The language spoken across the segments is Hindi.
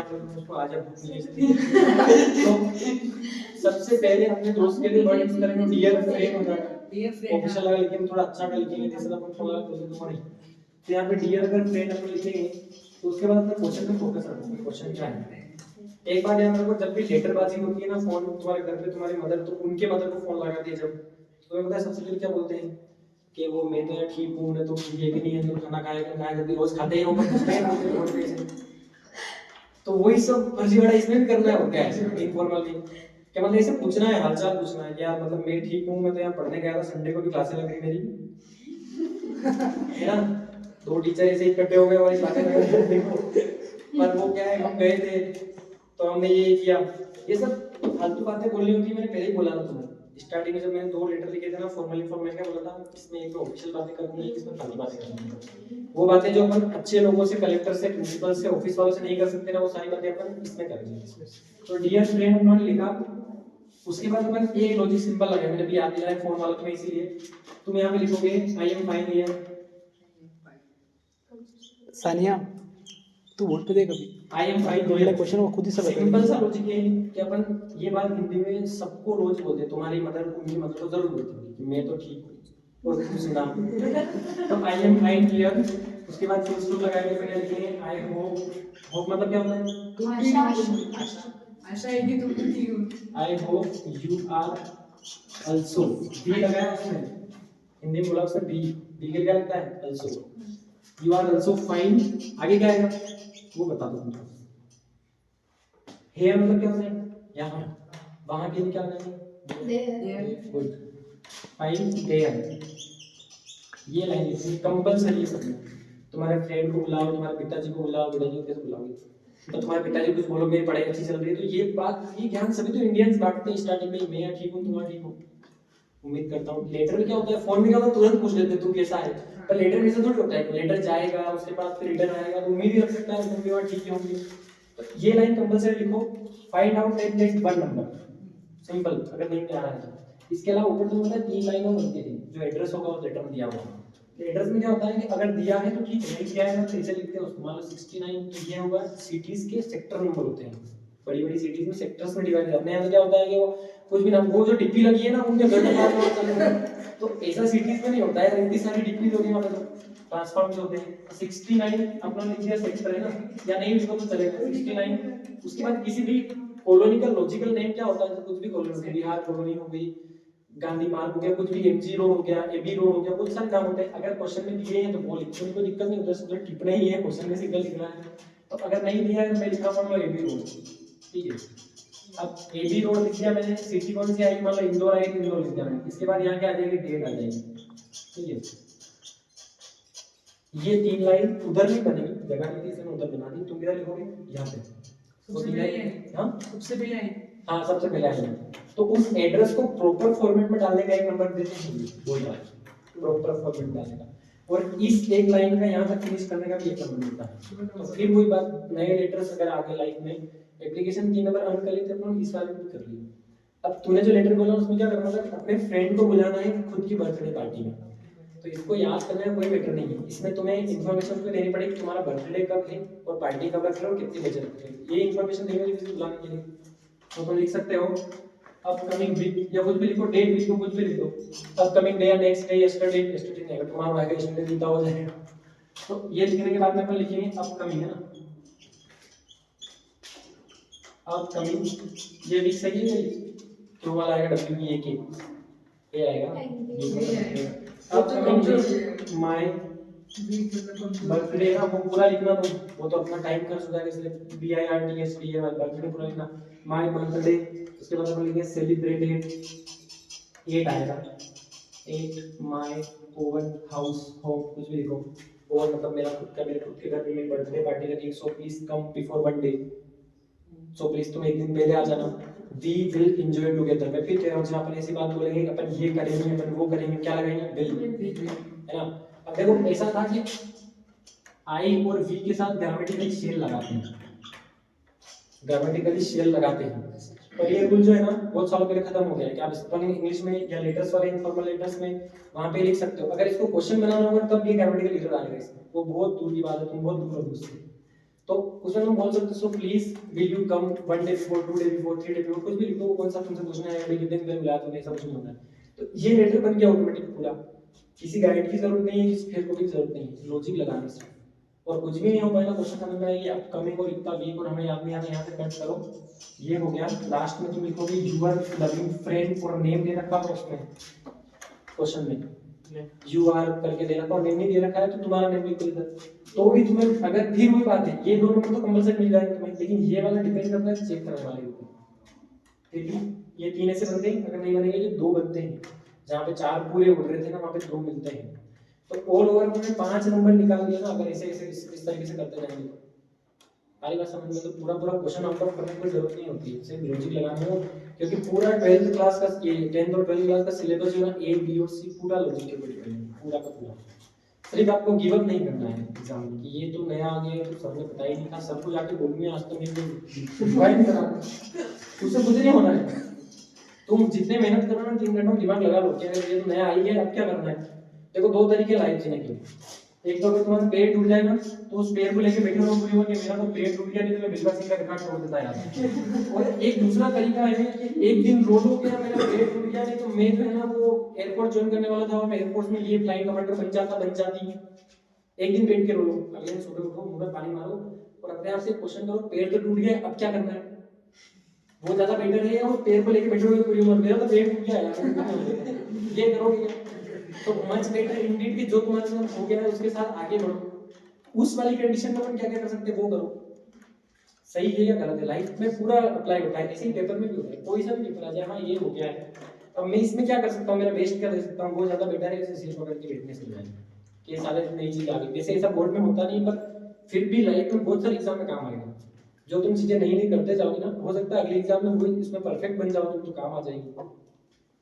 उसको आज तो सबसे पहले अपने दोस्त के लिए वर्ड यूज करेंगे डियर फ्रेंड हो जाएगा ऑफिशियल लगा, लेकिन थोड़ा अच्छा कर लिखेंगे जैसे अपन थोड़ा बोले तो यहाँ पे डियर अगर फ्रेंड अपन लिखेंगे तो उसके बाद अपने क्वेश्चन पे फोकस रखो। क्वेश्चन क्या है, एक बार याद रखो जब भी लेटरबाजी होती है ना फोन तुम्हारे घर पे तुम्हारी मदर, तो उनके मदर को फोन लगाती है जब, तो तुम्हें पता है सबसे पहले क्या बोलते हैं कि वो मैं तो यार ठीक हूँ ना, तो ये भी नहीं है तो खाना खाएगा खाएगा भी रोज खाते ही हो पर कुछ नहीं बोलते हैं। तो वही सब फर्जीवाड़ा इसमें भी करना है, और क्या है इनफॉर्मली क्या मतलब ऐसे पूछना है, हालचाल पूछना है यार, मतलब मैं ठीक हूँ, मैं तो यहाँ पढ़ने गया था, संडे को भी क्लासेस लग रही मेरी है ना, दो टीचर ऐसे इकट्ठे हो गए और क्लासेस लग रही देखो, पर वो क्या है हम गए थे तो हमने ये किया, ये सब फालतू बातें बोलनी होती है। मैंने पहले ही बोला था तुम्हें स्टार्टिंग में जब मैंने दो लेटर लिखे थे ना फॉर्मल फॉर्मेट, क्या बोला था इसमें एक ऑफिशियल बातें करनी है, इसमें फालतू बातें करनी है। वो बातें जो अपन अच्छे लोगों से, कलेक्टर से, प्रिंसिपल से, ऑफिस वालों से नहीं कर सकते ना, वो सारी बातें अपन इसमें करेंगे। तो डियर फ्रेंड उन्होंने लिखा, उसके बाद अपन एक लॉजिक सिंपल लगाया, मैंने भी याद दिलाया फोन वालों को इसीलिए तुम यहाँ पे लिखोगे I am fine here. Sania तू बोल तो दे कभी, आई एम फाइन मेरा क्वेश्चन वो खुद ही सब सिंपल सा लॉजिक है कि अपन ये बात हिंदी में सबको रोज बोलते हैं, तुम्हारी मदर को, मेरी मदर को जरूर बोलते हैं कि मैं तो ठीक हूँ और तुम सुना। तो आई एम फाइन हियर, उसके बाद फुल स्टॉप लगाएंगे, फिर लिखेंगे आई होप। होप मतलब क्या होता है, आशा है कि तुम ठीक हो। I hope you are also, B लगाया उसमें, हिंदी में बोला उसने बी, बी के क्या लगता है also, you are also fine. आगे क्या आएगा वो बता दो तुमको। हेयर मतलब क्या होता है यहाँ, वहां के लिए क्या लगाएंगे गुड, फाइन देयर। ये लाइन लिखनी कंपलसरी सब में। तुम्हारे फ्रेंड को बुलाओ, तुम्हारे पिताजी को बुलाओ, पिताजी को कैसे बुलाओगे, तो तुम्हारे पिताजी कुछ बोलो मेरी पढ़ाई अच्छी चल रही है, तो ये बात, ये ज्ञान सभी तो इंडियंस बांटते हैं स्टार्टिंग में, मैं ठीक हूँ तुम्हारा ठीक हूँ। उम्मीद करता हूँ लेटर में क्या होता है, फोन में क्या होता है तुरंत पूछ लेते तू कैसा है, पर लेटर में ऐसा थोड़ी होता है, लेटर जाएगा उसके बाद फिर रिटर्न आएगा, तो उम्मीद ही रख सकता है तुम भी वहाँ ठीक ही होंगे। तो ये लाइन कंपलसरी लिखो, find out at least one number, simple अगर नहीं आ रहा है तो। इसके अलावा ऊपर तो मतलब तीन लाइनों बनती थी, जो एड्रेस होगा उस लेटर में दिया होगा। एड्रेस में क्या होता है कि अगर दिया है तो ठीक है, नहीं दिया है तो ऐसे लिखते हैं उसको, मान लो 69 तो ये होगा सिटीज के सेक्टर नंबर होते हैं, बड़ी बड़ी सिटीज में सेक्टर्स में डिवाइड, अपने यहाँ क्या होता है कि वो कुछ भी ना, वो जो डिप्पी लगी है ना उनके घर के पास में चले गए, तो ऐसा सिटीज में नहीं होता है, इतनी सारी डिप्पी होगी वहां पे, तो ट्रांसफॉर्म्स होते हैं। 69 अपना लिख दिया सेक्टर है ना, या नहीं लिखो तो चलेगा 69। उसके बाद किसी भी कॉलोनी का लॉजिकल नेम क्या होता है, कुछ भी कॉलोनी, बिहार कॉलोनी हो गई, गांधी मार्ग हो गया, कुछ भी एमजी रोड हो गया, एबी रोड हो गया, बहुत सारे नाम होते हैं। अगर क्वेश्चन में दिए हैं तो वो लिखो, कोई दिक्कत नहीं होता, सिर्फ टिप्पणी ही है, क्वेश्चन में सिंगल लिखना है। तो अगर नहीं दिया है तो मैं लिखा मान लो एबी रोड, ठीक है। अब एबी रोड लिख दिया मैंने, सिटी कौन सी आई, मान लो इंदौर आई, इंदौर लिख दिया मैंने, इसके बाद यहाँ क्या आ जाएगी, डेट आ जाएगी, ठीक है। ये तीन लाइन उधर नहीं बनेगी, जगह नहीं थी इसमें उधर बना दी, तुम इधर लिखोगे यहाँ पे, सबसे पहले हाँ सबसे पहले आई, हाँ सबसे पहले आएगा। तो उस एड्रेस को प्रॉपर फॉर्मेट में डालने का एक नंबर देते हैं, वही बात प्रॉपर फॉर्मेट डालने का, और इस एक लाइन का यहाँ तक फिनिश करने का भी एक नंबर मिलता है। तो फिर वही बात, नए लेटर्स अगर आगे लाइफ में एप्लीकेशन 3 नंबर अर्न कर लेते हैं, इस वाले में कर लिया। अब तूने जो लेटर बोला उसमें क्या करना था, अपने फ्रेंड को बुलाना है खुद की बर्थडे पार्टी में, तो इसको याद करने में कोई मैटर नहीं है, इसमें तुम्हें इन्फॉर्मेशन तो देनी पड़ेगी तुम्हारा बर्थडे कब है और पार्टी कब रख रहे हो, कितने बजे रख रहे हो, ये इन्फॉर्मेशन देनी होगी किसी बुलाने के लिए। तो तुम लिख सकते हो अपकमिंग वीक, या कुछ भी लिखो, डेट लिखो, कुछ भी लिखो, अपकमिंग डे या नेक्स्ट डे, यस्टरडे, यस्टरडे नहीं, अगर तुम्हारा आएगा यस्टरडे बीता हो जाएगा। तो ये लिखने के बाद में अपन लिखेंगे अपकमिंग, है ना, अपकमिंग, ये वीक सही है, क्यों वाला आएगा डब्ल्यू ई ए के, ये आएगा अपकमिंग माय बर्थडे, ना वो पूरा लिखना, तो वो तो अपना टाइम खर्च हो जाएगा, इसलिए B I R T S D A birthday पूरा लिखना, माय बर्थडे। उसके बाद अपन लिखेंगे सेलिब्रेटेड, 8 आएगा, 8 माय ओवन हाउस होम, कुछ भी लिखो, ओवन मतलब मेरा खुद का, मेरे खुद के घर में मेरी बर्थडे पार्टी रखी, so please come before 1 day, so please तुम एक दिन पहले आ जाना, वी विल एंजॉय टुगेदर। मैं फिर कह रहा हूँ जब अपन ऐसी बात बोलेंगे अपन ये करेंगे, अपन वो करेंगे, क्या लगाएंगे, विल, है ना। अब देखो ऐसा था कि आई और वी के साथ ग्रामेटिकली शेल लगाते हैं, ग्रामेटिकली शेल लगाते हैं, पर ये रूल जो है ना बहुत सालों पहले खत्म हो गया है कि आप स्पोकन इंग्लिश में या लेटर्स वाले इनफॉर्मल लेटर्स में वहां पे लिख सकते हो, अगर इसको क्वेश्चन बनाना होगा तब ये ग्रामेटिकल एरर आएगा इसमें, वो बहुत दूर की बात है, तुम बहुत दूर हो उससे। तो उसमें तुम बोल सकते हो please will you come 1 day before, 2 day before, 3 day before, कुछ भी लिख दो, कौन सा तुमसे पूछना है, कितने दिन मिला तुम्हें, सब कुछ होता है। तो ये लेटर बन गया ऑटोमेटिक पूरा, किसी गाइड की जरूरत नहीं है, किसी फेर की जरूरत नहीं है, लॉजिक लगाने से। और कुछ भी नहीं हो पाएगा, क्वेश्चन समझ में आएगी, अपकमिंग और इतना वीक और हमें याद नहीं आ रहा, यहाँ से कट करो, ये हो गया। लास्ट में तुम लिखोगे यूर लविंग फ्रेंड और नेम दे रखा है उसमें क्वेश्चन में, यू आर करके दे रखा और नेम नहीं दे रखा है तो तुम्हारा नेम लिखो इधर। तो भी तुम्हें अगर फिर वही बात है, ये दो नंबर तो कंपलसरी मिल जाएंगे तुम्हें, लेकिन ये वाला डिपेंड करता है चेक करने वाले ऊपर। ठीक है, ये 3 ऐसे बनते हैं, अगर नहीं बनेंगे ये 2 बनते हैं, जहाँ पे 4 पूरे उड़ रहे थे ना वहाँ पे 2 मिलते हैं। तो ऑल ओवर में 5 नंबर निकाल दिया ना, अगर ऐसे ऐसे इस तरीके से करते जाएंगे तो सारी बात समझ में, तो पूरा क्वेश्चन आउट ऑफ करने की कोई जरूरत नहीं होती है, सिर्फ लॉजिक लगाने हो, क्योंकि पूरा 12th क्लास का, ये 10th और 12th क्लास का सिलेबस जो है ना, ए बी और सी पूरा लॉजिक के ऊपर डिपेंड है, पूरा का पूरा। सिर्फ आपको गिव अप नहीं करना है एग्जाम में कि ये तो नया आ गया तो सबने पता ही नहीं था, सबको जाके बोलूंगा आज तो मैं ज्वाइन करा, उससे कुछ नहीं होना है। तुम जितने मेहनत करो ना 3 घंटों में दिमाग लगा लो कि अगर ये तो नया आई है अब क्या करना है। देखो 2 तरीके लाइफ जीने के, एक तो अगर तुम्हारा पेट टूट जाए ना तो उस पेड़ को लेके बैठे रहो पूरी उम्र कि मेरा तो पेट टूट गया, नहीं तो मैं बिल्वा सिंह का रिकॉर्ड तोड़ देता यार। और एक दूसरा तरीका है कि एक दिन रो लो कि मेरा पेट टूट गया, नहीं तो मैं जो है ना वो एयरपोर्ट ज्वाइन करने वाला था, मैं एयरपोर्ट में ये फ्लाइट कमांडर बन जाती। एक दिन बैठ के रो लो, अगले दिन सुबह उठो, मुंह में पानी मारो और अपने आप से क्वेश्चन करो पेट तो टूट गया अब क्या करना है। वो ज्यादा बेटर है और पेड़ को लेके बैठोगे पूरी उम्र, मेरा तो पेड़ टूट गया यार, ये करोगे तो मच बेटर इंडीड कि जो तुम्हारे साथ हो गया है उसके साथ आगे बढ़ो। उस वाली कंडीशन में अपन क्या क्या कर सकते हैं वो करो। सही है या गलत है, लाइफ में पूरा अप्लाई होता है, ऐसे ही पेपर में भी होता है, कोई सा भी पेपर आ जाए हाँ ये हो गया है अब मैं इसमें क्या कर सकता हूँ, मेरा बेस्ट क्या दे सकता हूँ, वो ज्यादा बेटर है जैसे सिर पकड़ के बैठने से जाए कि सारे नई चीज आ गई। वैसे ऐसा बोर्ड में होता नहीं, पर फिर भी लाइफ में बहुत सारे एग्जाम में काम आएगा। जो तुम चीजें नहीं करते जाओगे ना, हो सकता है अगले एग्जाम में वही इसमें परफेक्ट बन जाओ तुम तो काम आ जाएगी।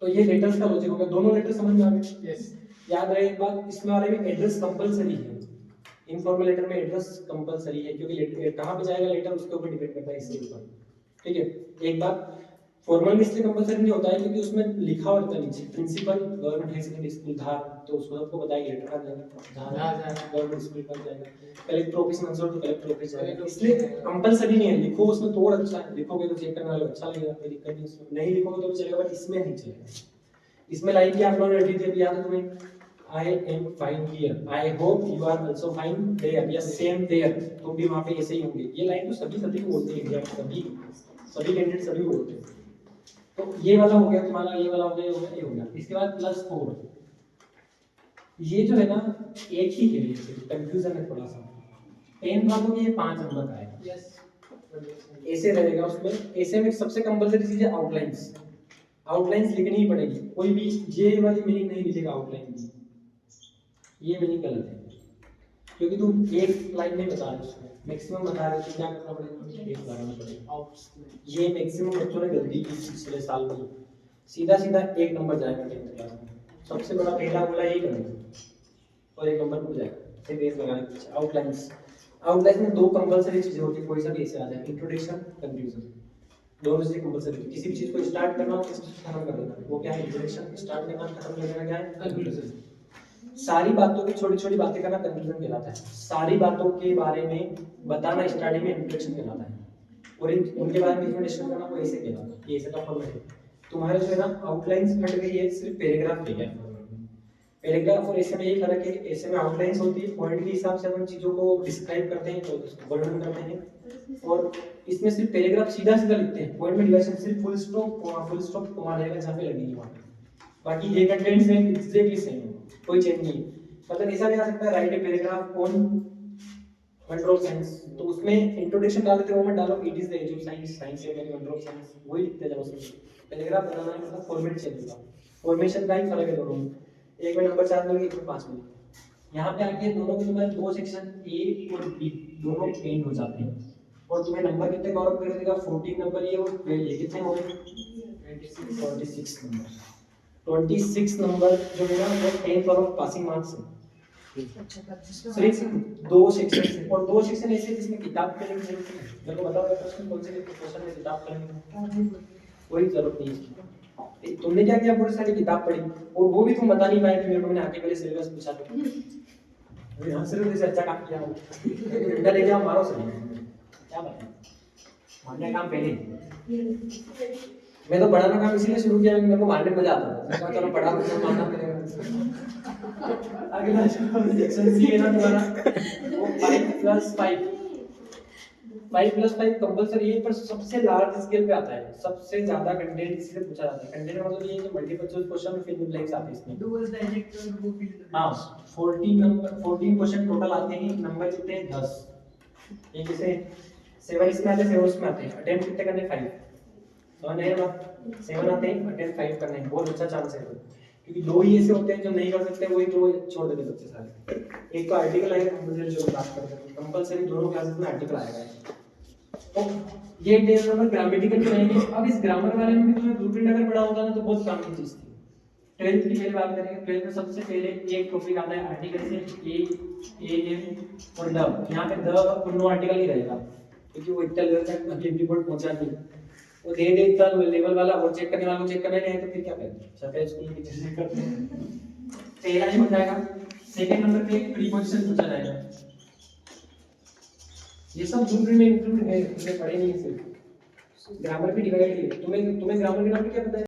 तो ये लेटर्स का लॉजिक हो गया, दोनों लेटर समझ में आ गए। यस, याद रहे एक बात, इसमें वाले में एड्रेस कंपलसरी है, इनफॉर्मल लेटर में एड्रेस कंपलसरी है, क्योंकि कहां पे जाएगा लेटर उसके ऊपर डिपेंड करता है इसके ऊपर। ठीक है, एक बात फॉर्मल में इसलिए कंपलसरी नहीं होता है क्योंकि उसमें लिखा होता है नीचे principal government high secondary school Dhar, तो उसको सबको बताएगा लेटर आ जाएगा धार गवर्नमेंट स्कूल पर जाएगा, कलेक्टर ऑफिस मंसूर तो कलेक्टर ऑफिस जाएगा, इसलिए कंपलसरी नहीं है। लिखो उसमें तो और अच्छा है, लिखोगे तो चेक करने वाला अच्छा लगेगा, कोई दिक्कत नहीं उसमें, नहीं लिखोगे तो भी चलेगा, बट इसमें नहीं चलेगा। इसमें लाइन की आप लोगों ने रेडी थी, याद है तुम्हें, I am fine here. I hope you are also fine there. या same there. तुम भी वहाँ पे ऐसे ही होंगे। ये लाइन तो सभी को बोलते हैं इंडिया में, सभी कैंडिडेट सभी को बोलते हैं। तो ये वाला हो गया तुम्हारा, ये वाला हो गया, ये हो गया। इसके बाद +4 ये जो है ना एक ही के लिए कंफ्यूजन है थोड़ा सा। 10 वालों के ये 5 नंबर का है। यस, ऐसे रहेगा उसमें। ऐसे में सबसे कंपलसरी चीज है आउटलाइंस। आउटलाइंस लिखनी ही पड़ेगी, कोई भी ये वाली मीनिंग नहीं लिखेगा आउटलाइन की, ये मीनिंग गलत है, क्योंकि तुम एक लाइन नहीं बता रहे उसमें, मैक्सिमम बता रहे हो, क्या करना पड़ेगा, एक लगाना पड़ेगा। ये मैक्सिमम बच्चों ने गलती की पिछले साल में, सीधा 1 नंबर जाएगा 10th क्लास में, सबसे बड़ा पहला बोला यही करेगा और 1 नंबर को जाएगा, फिर बेस लगाने के पीछे। आउटलाइन में 2 कंपलसरी चीजें होती है, कोई सा भी ऐसे आ जाए, इंट्रोडक्शन, कंक्लूजन, दोनों से कंपलसरी। किसी भी चीज को स्टार्ट करना हो, किसी चीज खत्म कर देना, वो क्या है, इंट्रोडक्शन। स्टार्ट करना, खत्म कर देना क्या है, कंक्लूजन। सारी बातों की छोटी-छोटी बातें करना कंक्लूजन कहलाता है। सारी बातों के बारे में बताना स्टार्टिंग में इंट्रोडक्शन कहलाता है, और उनके बारे में डिस्कशन करना वो ऐसे कहलाता है। ये ऐसे का फॉर्मेट है। तुम्हारे जो है ना आउटलाइंस हट गई है, सिर्फ पैराग्राफ रह गया। पैराग्राफ और ऐसे में यही फर्क है कि ऐसे में आउटलाइंस होती है, पॉइंट के हिसाब से हम चीजों को डिस्क्राइब करते हैं, तो उसको वर्णन करते हैं, और इसमें सिर्फ पैराग्राफ सीधा लिखते हैं। पॉइंट में डिवाइशन सिर्फ फुल स्टॉप कोमा रहेगा जहां पे लगेगी वहां पे, बाकी ये कंटेंट सेम एग्जैक्टली सेम है, कोई चेंज नहीं है। मतलब ऐसा भी आ सकता है, write a paragraph on control science, तो उसमें इंट्रोडक्शन डाल देते हो, मैं डालो it is the age of science, science है मेरी कंट्रोल साइंस, वही लिखते जाओ उसमें। पैराग्राफ बनाना है मतलब फॉर्मेट चेंज होगा, फॉर्मेशन का ही फर्क है दोनों में, एक में नंबर 4 मिलेगा, एक में 5 मिलेगा। यहाँ पे आके दोनों के तुम्हारे 2 सेक्शन ए और बी दोनों एंड हो जाते हैं, और तुम्हें नंबर कितने कवर कर देगा, 14 नंबर ये और 12 ये कितने हो गए, 26 नंबर। 26 नंबर जो है ना वो 10th और पासिंग मार्क्स है। सिर्फ 2 सेक्शन, और 2 सेक्शन ऐसे जिसमें किताब पढ़ने की जरूरत नहीं है। मेरे को बताओ प्रश्न कौन से क्वेश्चन में किताब पढ़ने की कोई जरूरत नहीं है। तुमने क्या किया, पूरी सारी किताब पढ़ी और वो भी तुम बता नहीं पाए कि मेरे को मैंने आगे वाले सिलेबस पूछा था। अभी हंस रहे हो जैसे अच्छा काम किया हो। डंडा ले जाओ मारो सही। क्या बात है? मारने का काम पहले। मैं तो पढ़ाना काम इसीलिए शुरू किया क्योंकि मेरे को मारने में मजा आता था। मैं कहा चलो पढ़ा तो मारना पड़ेगा। अगला सेक्शन सी है ना तुम्हारा, वो 5+5 5+5 कंपलसरी है, पर सबसे लार्ज स्केल पे आता है, सबसे ज्यादा कंटेंट इससे पूछा जाता है। कंटेंट मतलब ये है कि मल्टीपल चॉइस क्वेश्चन में फिल इन ब्लैंक्स आते हैं इसमें। डू डायरेक्ट और वो फिल कर। हाँ 14 क्वेश्चन टोटल आते हैं, नंबर कितने हैं 10। ये जैसे 7 इसमें आते हैं, 7 उसमें आते हैं। अटेम्प्ट कितने करने हैं 5, समझ आया बात? 7 आते हैं, अटेम्प्ट 5 करने हैं। बहुत अच्छा चांस है क्योंकि दो ही ऐसे होते हैं जो नहीं कर सकते, वही दो छोड़ देते बच्चे सारे। एक तो आर्टिकल आएगा, कंपलसरी जो बात करते हैं कंपलसरी दोनों क्लासेस में आर्टिकल आएगा। तो ये डेढ़ नंबर ग्रामेटिकल के रहेंगे। अब इस ग्रामर वाले में भी तुम्हें ब्लूप्रिंट अगर पढ़ा होता ना तो बहुत काम की चीज थी। 12th की पहले बात करेंगे। 12th में सबसे पहले एक टॉपिक आता है आर्टिकल से ए एम और द। यहाँ पे द और नो आर्टिकल ही रहेगा क्योंकि वो इतना लेवल तक अगली रिपोर्ट पहुंचा नहीं। वो दे दे इतना लेवल वाला और चेक करने वाला को चेक करने नहीं आए तो फिर क्या करें? सरकारी स्कूल की चीजें करते हैं। पहला ही हो जाएगा। सेकंड नंबर पे प्रीपोजिशन पूछा जाएगा। ये सब ब्लूप्रिंट में इंक्लूड है, तुमने पढ़े नहीं सिर्फ ग्रामर भी डिवाइड है। तुम्हें ग्रामर के नाम पे क्या पता है?